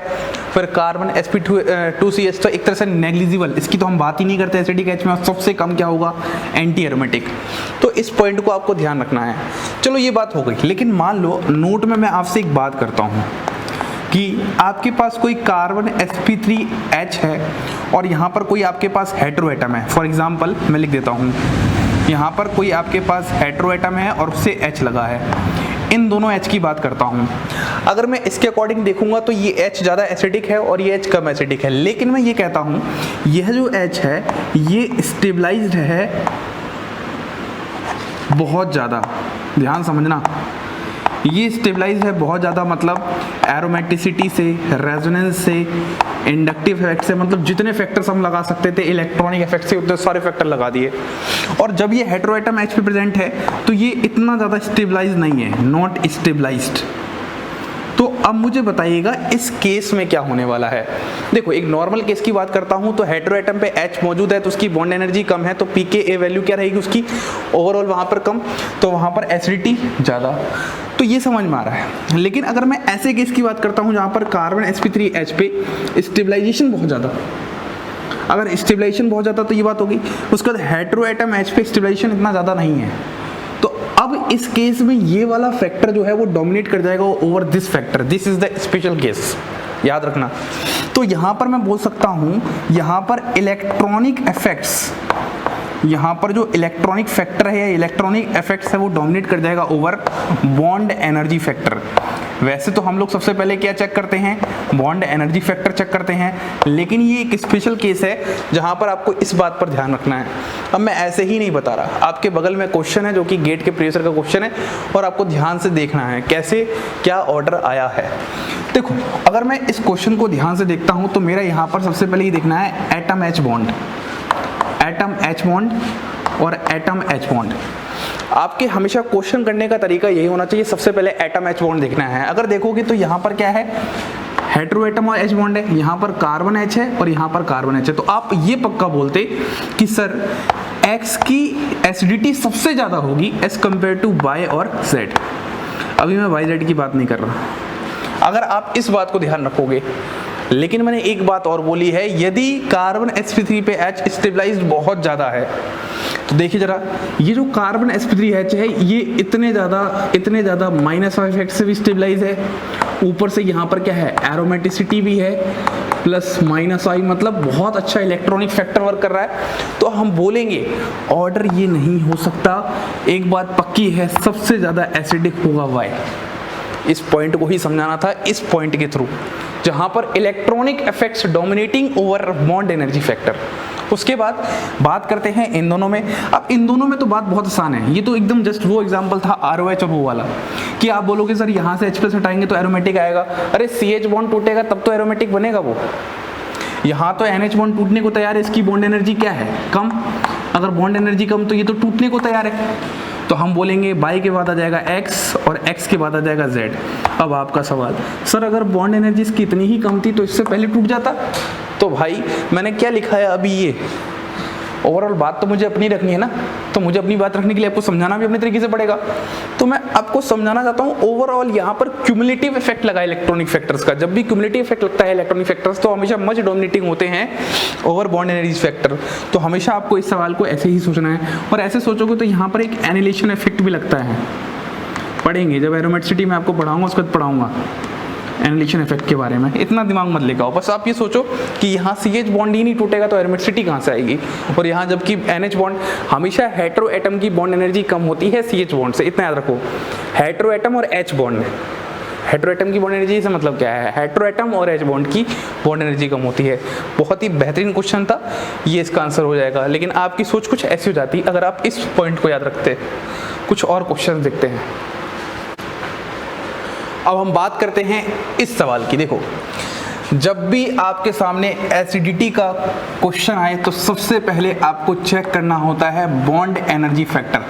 फिर कार्बन sp2CH तो एक तरह से नेग्लिजिबल, इसकी तो हम बात ही नहीं करते एसिडिक H में। सबसे कम क्या होगा? Anti aromatic. तो इस पॉइंट को आपको ध्यान रखना है। चलो ये बात हो गई, लेकिन मान लो नोट में मैं आपसे एक बात करता हूँ कि आपके पास कोई कार्बन sp3H है और यहाँ पर कोई आपके पास हेटेरो एटम है। फॉर एग्जांपल मैं लिख देता हूँ, यहाँ पर कोई आपके पास हेटेरो एटम है और उससे H लगा है। इन दोनों H की बात करता हूँ। अगर मैं इसके अकॉर्डिंग देखूंगा तो ये H ज़्यादा एसिडिक है और ये H कम एसिडिक है। लेकिन मैं ये कहता हूँ यह जो H है ये स्टेबलाइज्ड है बहुत ज़्यादा। ध्यान समझना, ये स्टेबलाइज है बहुत ज़्यादा, मतलब एरोमेटिसिटी से, रेजोनेंस से, इंडक्टिव इफेक्ट से, मतलब जितने फैक्टर्स हम लगा सकते थे इलेक्ट्रॉनिक इफेक्ट से उतने सारे फैक्टर लगा दिए। और जब ये हेटेरो एटम H पे प्रेजेंट है तो ये इतना ज़्यादा स्टेबलाइज नहीं है, नॉट स्टेबलाइज्ड। तो अब मुझे बताइएगा इस केस में क्या होने वाला है। देखो, एक नॉर्मल केस की बात करता हूं तो हेटेरो एटम पे H मौजूद है तो उसकी बॉन्ड एनर्जी कम है, तो pKa वैल्यू क्या रहेगी उसकी? ओवरऑल वहां पर कम, तो वहां पर एसिडिटी ज़्यादा। तो ये समझ में आ रहा है। लेकिन अगर मैं ऐसे केस की बात करता हूँ जहाँ पर कार्बन sp3H पे स्टेबलाइजेशन बहुत ज़्यादा, अगर स्टेबलाइजेशन बहुत ज़्यादा तो ये बात होगी। उसके बाद हेटेरो एटम H पे स्टेबलाइजेशन इतना ज़्यादा नहीं है, तो अब इस केस में ये वाला फैक्टर जो है वो डोमिनेट कर जाएगा over this factor. This is the special case, याद रखना। तो यहाँ पर मैं बोल सकता हूँ यहाँ पर इलेक्ट्रॉनिक इफेक्ट्स, यहाँ पर जो इलेक्ट्रॉनिक फैक्टर है या इलेक्ट्रॉनिक इफेक्ट्स है वो डोमिनेट कर जाएगा ओवर बॉन्ड एनर्जी फैक्टर। वैसे तो हम लोग सबसे पहले क्या चेक करते हैं? बॉन्ड एनर्जी फैक्टर चेक करते हैं, लेकिन ये एक स्पेशल केस है जहाँ पर आपको इस बात पर ध्यान रखना है। अब मैं ऐसे ही नहीं बता रहा, आपके बगल में क्वेश्चन है जो कि गेट के प्रीवियस का क्वेश्चन है और आपको ध्यान से देखना है कैसे क्या ऑर्डर आया है। देखो, अगर मैं इस क्वेश्चन को ध्यान से देखता हूँ तो मेरा यहाँ पर सबसे पहले ये देखना है atom H bond, atom H bond और एटम H बॉन्ड। आपके हमेशा क्वेश्चन करने का तरीका यही होना चाहिए, सबसे पहले एटम H बॉन्ड देखना है। अगर देखोगे तो यहाँ पर क्या है? हेटेरो एटम और H बॉन्ड है, यहाँ पर कार्बन H है और यहाँ पर कार्बन H है। तो आप ये पक्का बोलते कि सर X की एसिडिटी सबसे ज़्यादा होगी एज कम्पेयर टू Y और Z। अभी मैं YZ की बात नहीं कर रहा। अगर आप इस बात को ध्यान रखोगे, लेकिन मैंने एक बात और बोली है, यदि कार्बन sp3 पे H स्टेबलाइज्ड बहुत ज़्यादा है तो देखिए जरा, ये जो कार्बन sp3H है ये इतने ज़्यादा माइनस इफेक्ट से भी स्टेबलाइज है, ऊपर से यहाँ पर क्या है, एरोमेटिसिटी भी है, प्लस माइनस आई, मतलब बहुत अच्छा इलेक्ट्रॉनिक फैक्टर वर्क कर रहा है। तो हम बोलेंगे ऑर्डर ये नहीं हो सकता, एक बात पक्की है, सबसे ज़्यादा एसिडिक होगा वाई। इस पॉइंट को ही समझाना था इस पॉइंट के थ्रू, जहां पर electronic effects dominating over bond energy factor. उसके बाद बात करते हैं इन दोनों में। अब इन दोनों में तो बात बहुत आसान है, ये तो एकदम जस्ट वो एग्जांपल था ROH और वो वाला, कि आप बोलोगे सर यहाँ से H+ हटाएंगे तो एरोमेटिक आएगा। अरे CH बॉन्ड टूटेगा तब तो एरोमेटिक बनेगा वो। यहाँ तो NH बॉन्ड टूटने को तैयार है, इसकी बॉन्ड एनर्जी क्या है, कम। अगर बॉन्ड एनर्जी कम तो ये तो टूटने को तैयार है। तो हम बोलेंगे बाई के बाद आ जाएगा X और X के बाद आ जाएगा Z। अब आपका सवाल, सर अगर बॉन्ड एनर्जी इसकी इतनी ही कम थी तो इससे पहले टूट जाता। तो भाई मैंने क्या लिखा है अभी, ये ओवरऑल बात तो मुझे अपनी रखनी है ना, तो मुझे अपनी बात रखने के लिए आपको समझाना भी अपने तरीके से पड़ेगा। तो मैं आपको समझाना चाहता हूँ ओवरऑल यहाँ पर क्यूमुलेटिव इफेक्ट लगा इलेक्ट्रॉनिक फैक्टर्स का। जब भी क्यूमुलेटिव इफेक्ट लगता है इलेक्ट्रॉनिक फैक्टर्स तो हमेशा मच डोमिनेटिंग होते हैं ओवर बॉन्ड एनर्जी फैक्टर। तो हमेशा आपको इस सवाल को ऐसे ही सोचना है, और ऐसे सोचोगे तो यहाँ पर एक एनिलेशन इफेक्ट भी लगता है। पढ़ेंगे जब एरोमेटिसिटी में आपको पढ़ाऊंगा उसके बाद पढ़ाऊंगा एनिलेशन इफेक्ट के बारे में, इतना दिमाग मत लेकर आओ। बस आप ये सोचो कि यहाँ CH बॉन्ड ही नहीं टूटेगा तो एरोमेटिसिटी कहाँ से आएगी, और यहाँ जबकि NH बॉन्ड, हमेशा हेटेरो एटम की बॉन्ड एनर्जी कम होती है CH बॉन्ड से, इतना याद रखो। हेटेरो एटम और H बॉन्ड, हेटेरो एटम की बॉन्ड एनर्जी से मतलब क्या है, हेटेरो एटम और H बॉन्ड की बॉन्ड एनर्जी कम होती है। बहुत ही बेहतरीन क्वेश्चन था ये, इसका आंसर हो जाएगा, लेकिन आपकी सोच कुछ ऐसी हो जाती अगर आप इस पॉइंट को याद रखते। कुछ और क्वेश्चन देखते हैं। अब हम बात करते हैं इस सवाल की। देखो, जब भी आपके सामने एसिडिटी का क्वेश्चन आए तो सबसे पहले आपको चेक करना होता है बॉन्ड एनर्जी फैक्टर।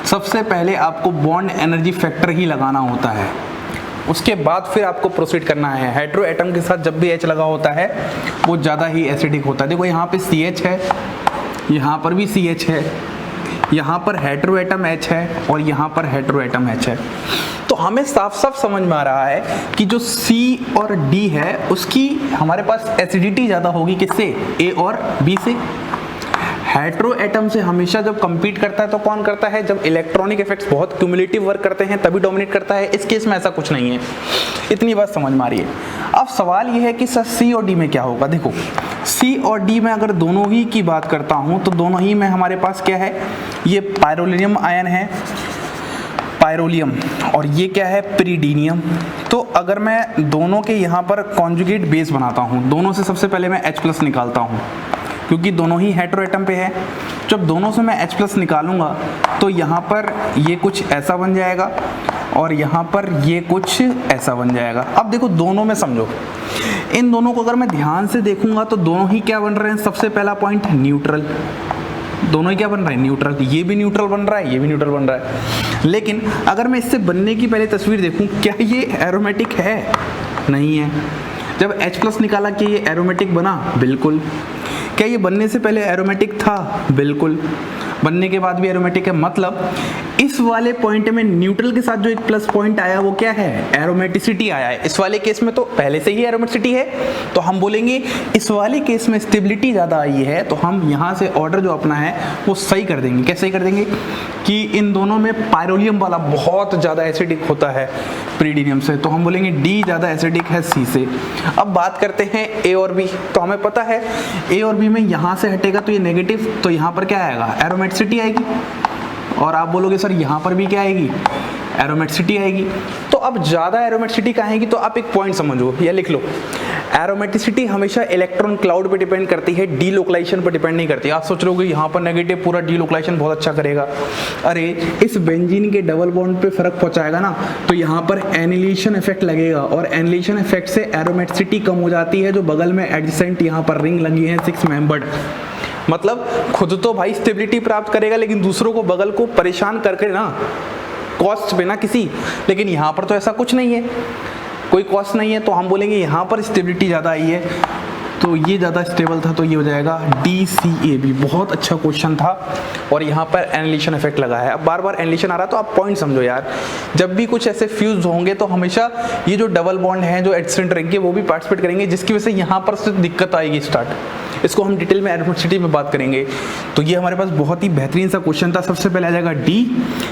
सबसे पहले आपको बॉन्ड एनर्जी फैक्टर ही लगाना होता है, उसके बाद फिर आपको प्रोसीड करना है। हेटेरो एटम के साथ जब भी H लगा होता है वो ज़्यादा ही एसिडिक होता है। देखो यहाँ पे CH है, यहाँ पर भी CH है, यहाँ पर हेटेरो एटम H है और यहाँ पर हेटेरो एटम H है। तो हमें साफ साफ समझ में आ रहा है कि जो C और D है उसकी हमारे पास एसिडिटी ज़्यादा होगी किससे, A और B से। हेटेरो एटम से हमेशा जब कंपीट करता है तो कौन करता है, जब इलेक्ट्रॉनिक इफेक्ट्स बहुत क्यूमुलेटिव वर्क करते हैं तभी डोमिनेट करता है। इस केस में ऐसा कुछ नहीं है, इतनी बात समझ में आ रही है। अब सवाल यह है कि सर C और D में क्या होगा। देखो C और D में अगर दोनों ही की बात करता हूँ तो दोनों ही में हमारे पास क्या है, ये पायरोलियम आयन है, पायरोलियम, और ये क्या है, पिरिडीनियम। तो अगर मैं दोनों के यहाँ पर कॉन्जुगेट बेस बनाता हूँ, दोनों से सबसे पहले मैं H+ निकालता हूँ क्योंकि दोनों ही हेटेरो एटम पे है। जब दोनों से मैं H+ निकालूंगा तो यहाँ पर ये कुछ ऐसा बन जाएगा और यहाँ पर ये कुछ ऐसा बन जाएगा। अब देखो दोनों में समझो, इन दोनों को अगर मैं ध्यान से देखूंगा तो दोनों ही क्या बन रहे हैं, सबसे पहला पॉइंट न्यूट्रल। दोनों ही क्या बन रहे हैं, न्यूट्रल। ये भी न्यूट्रल बन रहा है, ये भी न्यूट्रल बन रहा है। लेकिन अगर मैं इससे बनने की पहले तस्वीर देखूं, क्या ये एरोमेटिक है, नहीं है। जब H+ निकाला कि ये एरोमेटिक बना, बिल्कुल। क्या ये बनने से पहले एरोमेटिक था, बिल्कुल। बनने के बाद भी एरोमेटिक है। मतलब इस वाले पॉइंट में न्यूट्रल के साथ जो एक प्लस पॉइंट आया वो क्या है, एरोमेटिसिटी आया है। इस वाले केस में तो पहले से ही एरोमेटिसिटी है, तो हम बोलेंगे इस वाले केस में स्टेबिलिटी ज़्यादा आई है, तो हम यहाँ से ऑर्डर जो अपना है वो सही कर देंगे। कैसे सही कर देंगे कि इन दोनों में पायरोलियम वाला बहुत ज़्यादा एसिडिक होता है पिरिडीनियम से, तो हम बोलेंगे D ज़्यादा एसिडिक है C से। अब बात करते हैं A और B। तो हमें पता है A और B में यहाँ से हटेगा तो ये नेगेटिव, तो यहाँ पर क्या आएगा, एरोमेटिसिटी आएगी। और आप बोलोगे सर यहाँ पर भी क्या आएगी, एरोमेटिसिटी आएगी। तो अब ज़्यादा एरोमेटिसिटी का आएगी तो आप एक पॉइंट समझो या लिख लो, एरोमेटिसिटी हमेशा इलेक्ट्रॉन क्लाउड पे डिपेंड करती है, डीलोकलाइजेशन पर डिपेंड नहीं करती। आप सोच रहे हो यहाँ पर नेगेटिव, पूरा डीलोकलाइजेशन बहुत अच्छा करेगा। अरे इस बेंजीन के डबल बॉन्ड पे फर्क पहुंचाएगा ना, तो यहाँ पर एनिलेशन इफेक्ट लगेगा और एनिलेशन इफेक्ट से एरोमेटिसिटी कम हो जाती है। जो बगल में एडजेसेंट यहाँ पर रिंग लगी है 6 मेंबर्ड, मतलब खुद तो भाई स्टेबिलिटी प्राप्त करेगा लेकिन दूसरों को बगल को परेशान करके ना, कॉस्ट पे ना किसी। लेकिन यहाँ पर तो ऐसा कुछ नहीं है, कोई कॉस्ट नहीं है, तो हम बोलेंगे यहाँ पर स्टेबिलिटी ज़्यादा आई है, तो ये ज़्यादा स्टेबल था, तो ये हो जाएगा DCAB। बहुत अच्छा क्वेश्चन था और यहाँ पर एनिलेशन इफेक्ट लगा है। अब बार बार एनिलेशन आ रहा है तो आप पॉइंट समझो यार, जब भी कुछ ऐसे फ्यूज होंगे तो हमेशा ये जो डबल बॉन्ड है, जो एडजेसेंट रिंग के, वो भी पार्टिसिपेट करेंगे, जिसकी वजह से यहाँ पर से दिक्कत आएगी स्टार्ट। इसको हम डिटेल में एरोमेटिसिटी में बात करेंगे। तो ये हमारे पास बहुत ही बेहतरीन सा क्वेश्चन था। सबसे पहले आ जाएगा डी,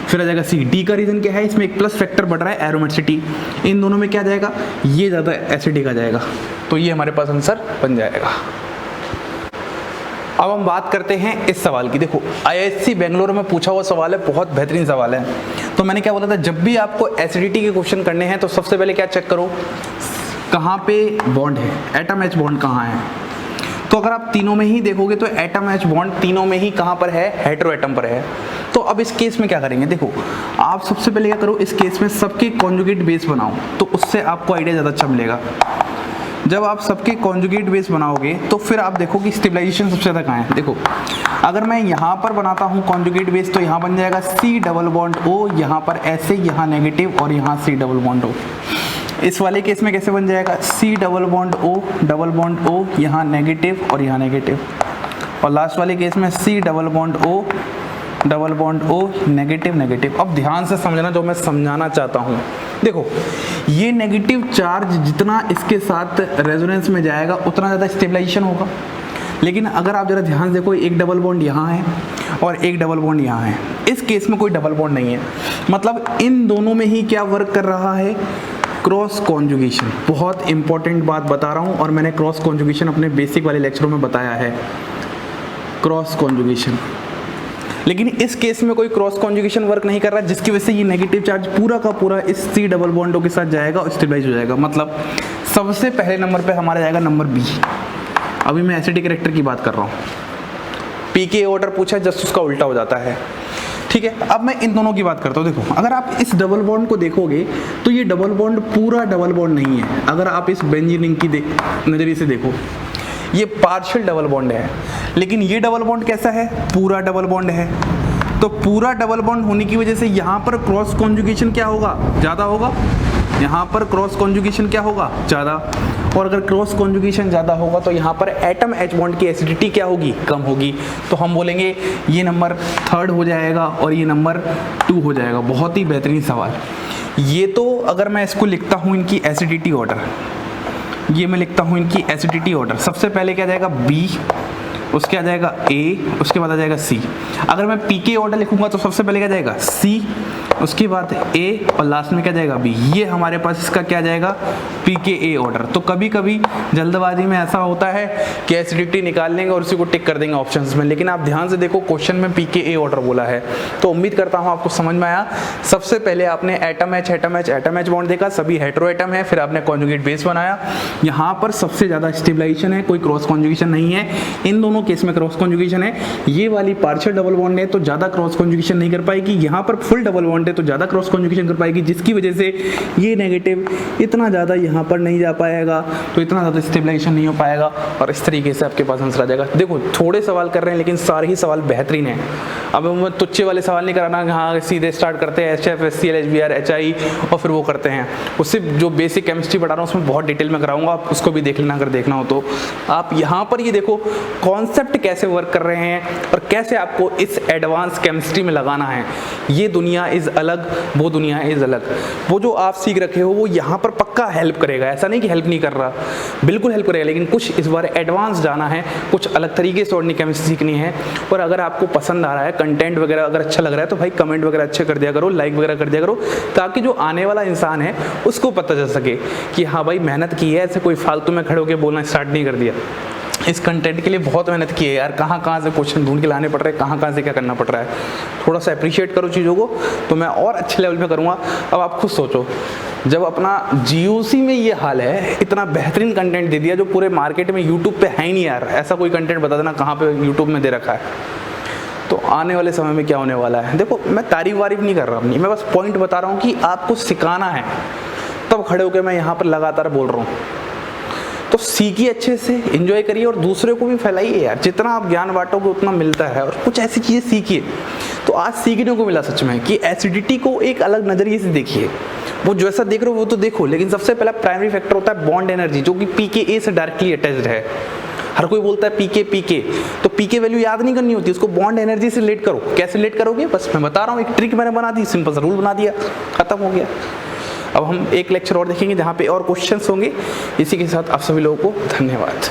फिर आ जाएगा सी। डी का रीजन क्या है, इसमें एक प्लस फैक्टर बढ़ रहा है एरोमेटिसिटी, इन दोनों में क्या जाएगा, ये ज़्यादा एसिडिक आ जाएगा, तो ये हमारे पास आंसर बन जाएगा। अब हम बात करते हैं इस सवाल की। देखो IISc बेंगलोर में पूछा हुआ सवाल है, बहुत बेहतरीन सवाल है। तो मैंने क्या बोला था, जब भी आपको एसिडिटी के क्वेश्चन करने हैं तो सबसे पहले क्या चेक करो, कहाँ पे बॉन्ड है, एटम एच बॉन्ड कहाँ है। तो अगर आप तीनों में ही देखोगे तो एटम एच बॉन्ड तीनों में ही कहाँ पर है, हेटेरो एटम पर है। तो अब इस केस में क्या करेंगे, देखो आप सबसे पहले क्या करो, इस केस में सबके कॉन्जुगेट बेस बनाओ, तो उससे आपको आइडिया ज़्यादा अच्छा मिलेगा। जब आप सबके कॉन्जुगेट बेस बनाओगे तो फिर आप देखो कि स्टेबलाइजेशन सबसे ज़्यादा कहाँ है। देखो अगर मैं यहाँ पर बनाता हूँ कॉन्जुगेट बेस, तो यहाँ बन जाएगा C डबल बॉन्ड O, यहाँ पर ऐसे, यहाँ नेगेटिव और यहाँ C डबल बॉन्ड O। इस वाले केस में कैसे बन जाएगा, C डबल बॉन्ड O, यहाँ नेगेटिव और यहाँ नेगेटिव, और लास्ट वाले केस में C double bond O negative negative. अब ध्यान से समझना जो मैं समझाना चाहता हूँ। देखो ये नेगेटिव चार्ज जितना इसके साथ रेजोनेंस में जाएगा उतना ज़्यादा स्टेबलाइजेशन होगा, लेकिन अगर आप जरा ध्यान से देखो, एक डबल बॉन्ड यहाँ है और एक डबल बॉन्ड यहाँ है, इस केस में कोई डबल बॉन्ड नहीं है, मतलब इन दोनों में ही क्या वर्क कर रहा है, क्रॉस कॉन्जुगेशन। बहुत इंपॉर्टेंट बात बता रहा हूँ, और मैंने क्रॉस कॉन्जुगेशन अपने बेसिक वाले लेक्चरों में बताया है, क्रॉस कॉन्जुगेशन। लेकिन इस केस में कोई क्रॉस कॉन्जुगेशन वर्क नहीं कर रहा, जिसकी वजह से ये नेगेटिव चार्ज पूरा का पूरा इस C डबल बॉन्ड O के साथ जाएगा और स्टेबलाइज हो जाएगा। मतलब सबसे पहले नंबर पे हमारा जाएगा नंबर बी। अभी मैं एसिडिक कैरेक्टर की बात कर रहा हूँ, pKa ऑर्डर पूछा है, जस्ट उसका उल्टा हो जाता है, ठीक है। अब मैं इन दोनों की बात करता हूँ। देखो अगर आप इस डबल बॉन्ड को देखोगे तो ये डबल बॉन्ड पूरा डबल बॉन्ड नहीं है। अगर आप इस बेंजीन रिंग की नज़रिए से देखो, ये पार्शियल डबल बॉन्ड है, लेकिन ये डबल बॉन्ड कैसा है, पूरा डबल बॉन्ड है। तो पूरा डबल बॉन्ड होने की वजह से यहाँ पर क्रॉस कॉन्जुगेशन क्या होगा, ज़्यादा होगा, यहाँ पर क्रॉस कॉन्जुगेशन क्या होगा, ज़्यादा। और अगर क्रॉस कॉन्जुगेशन ज़्यादा होगा तो यहाँ पर एटम एच बॉन्ड की एसिडिटी क्या होगी, कम होगी। तो हम बोलेंगे ये नंबर 3rd हो जाएगा और ये नंबर 2 हो जाएगा। बहुत ही बेहतरीन सवाल। ये तो अगर मैं इसको लिखता हूँ इनकी एसिडिटी ऑर्डर, ये मैं लिखता हूँ इनकी एसिडिटी ऑर्डर, सबसे पहले क्या जाएगा B, उसके आ जाएगा A, उसके बाद आ जाएगा C। अगर मैं pK ऑर्डर लिखूंगा तो सबसे पहले क्या जाएगा C, उसके बाद A और लास्ट में क्या जाएगा B। ये हमारे पास इसका क्या जाएगा, pKa ऑर्डर। तो कभी कभी जल्दबाजी में ऐसा होता है कि एसिडिटी निकाल लेंगे और उसी को टिक कर देंगे ऑप्शंस में, लेकिन आप ध्यान से देखो क्वेश्चन में pKa ऑर्डर बोला है। तो उम्मीद करता हूँ आपको समझ में आया। सबसे पहले आपने एटम एच बॉन्ड देखा, सभी हेटेरो एटम है, फिर आपने कॉन्जुगेट बेस बनाया। यहाँ पर सबसे ज़्यादा स्टेबलाइजेशन है, कोई क्रॉस कॉन्जुगेशन नहीं है। इन दोनों केस में क्रॉस कॉन्जुगेशन है। ये वाली पार्शियल डबल बॉन्ड है तो ज़्यादा क्रॉस कॉन्जुगेशन नहीं कर पाएगी, यहाँ पर फुल डबल बॉन्ड है तो ज़्यादा क्रॉस कॉन्जुगेशन कर पाएगी, जिसकी वजह से ये नेगेटिव इतना ज़्यादा यहाँ पर नहीं जा पाएगा, तो इतना ज़्यादा स्टेबलाइजेशन नहीं हो पाएगा, और इस तरीके से आपके पास आंसर आ जाएगा। देखो थोड़े सवाल कर रहे हैं लेकिन सारे ही सवाल बेहतरीन हैं। अब मैं तुच्छे वाले सवाल नहीं कराना, हाँ सीधे स्टार्ट करते हैं HF, HCl, HBr, HI और फिर वो करते हैं। उससे जो बेसिक केमिस्ट्री पढ़ा रहा हूँ उसमें बहुत डिटेल में कराऊंगा, आप उसको भी देख लेना अगर देखना हो तो। आप यहाँ पर ये देखो कॉन्सेप्ट कैसे वर्क कर रहे हैं और कैसे आपको इस एडवांस केमिस्ट्री में लगाना है। ये दुनिया इज़ अलग, वो दुनिया इज़ अलग। वो जो आप सीख रखे हो वो यहाँ पर पक्का हेल्प करेगा, ऐसा नहीं कि हेल्प नहीं कर रहा, बिल्कुल हेल्प करेगा, लेकिन कुछ इस बार एडवांस जाना है, कुछ अलग तरीके से ऑर्डिनरी केमिस्ट्री सीखनी है। और अगर आपको पसंद आ रहा है, कंटेंट वगैरह अगर अच्छा लग रहा है तो भाई कमेंट वगैरह अच्छे कर दिया करो, लाइक वगैरह कर दिया करो, ताकि जो आने वाला इंसान है उसको पता चल सके कि हाँ भाई मेहनत की है, ऐसे कोई फालतू में खड़े होकर बोलना स्टार्ट नहीं कर दिया। इस कंटेंट के लिए बहुत मेहनत की है यार, कहाँ से क्वेश्चन ढूंढ के लाने पड़ रहे हैं, कहाँ से क्या करना पड़ रहा है। थोड़ा सा अप्रिशिएट करो चीज़ों को तो मैं और अच्छे लेवल पे करूँगा। अब आप खुद सोचो, जब अपना GUC में ये हाल है, इतना बेहतरीन कंटेंट दे दिया जो पूरे मार्केट में यूट्यूब पे है ही नहीं यार, ऐसा कोई कंटेंट बता देना कहाँ पे यूट्यूब में दे रखा है। तो आने वाले समय में क्या होने वाला है, देखो मैं तारीफ वारीफ नहीं कर रहा हूँ, मैं बस पॉइंट बता रहा हूँ कि आपको सिखाना है, तब खड़े होकर मैं यहाँ पर लगातार बोल रहा हूँ। तो सीखिए, अच्छे से एंजॉय करिए और दूसरे को भी फैलाइए यार, जितना आप ज्ञान बांटोगे उतना मिलता है, और कुछ ऐसी चीज़ें सीखिए। तो आज सीखने को मिला सच में कि एसिडिटी को एक अलग नज़रिए से देखिए। वो जैसा देख रहे हो वो तो देखो, लेकिन सबसे पहला प्राइमरी फैक्टर होता है बॉन्ड एनर्जी, जो कि pKa से डायरेक्टली अटैच्ड है। हर कोई बोलता है pK, तो pK वैल्यू याद नहीं करनी होती, उसको बॉन्ड एनर्जी से रिलेट करो। कैसे रिलेट करोगे, बस मैं बता रहा हूँ, एक ट्रिक मैंने बना दी, सिंपल सा रूल बना दिया, खत्म हो गया। अब हम एक लेक्चर और देखेंगे जहाँ पे और क्वेश्चंस होंगे। इसी के साथ आप सभी लोगों को धन्यवाद।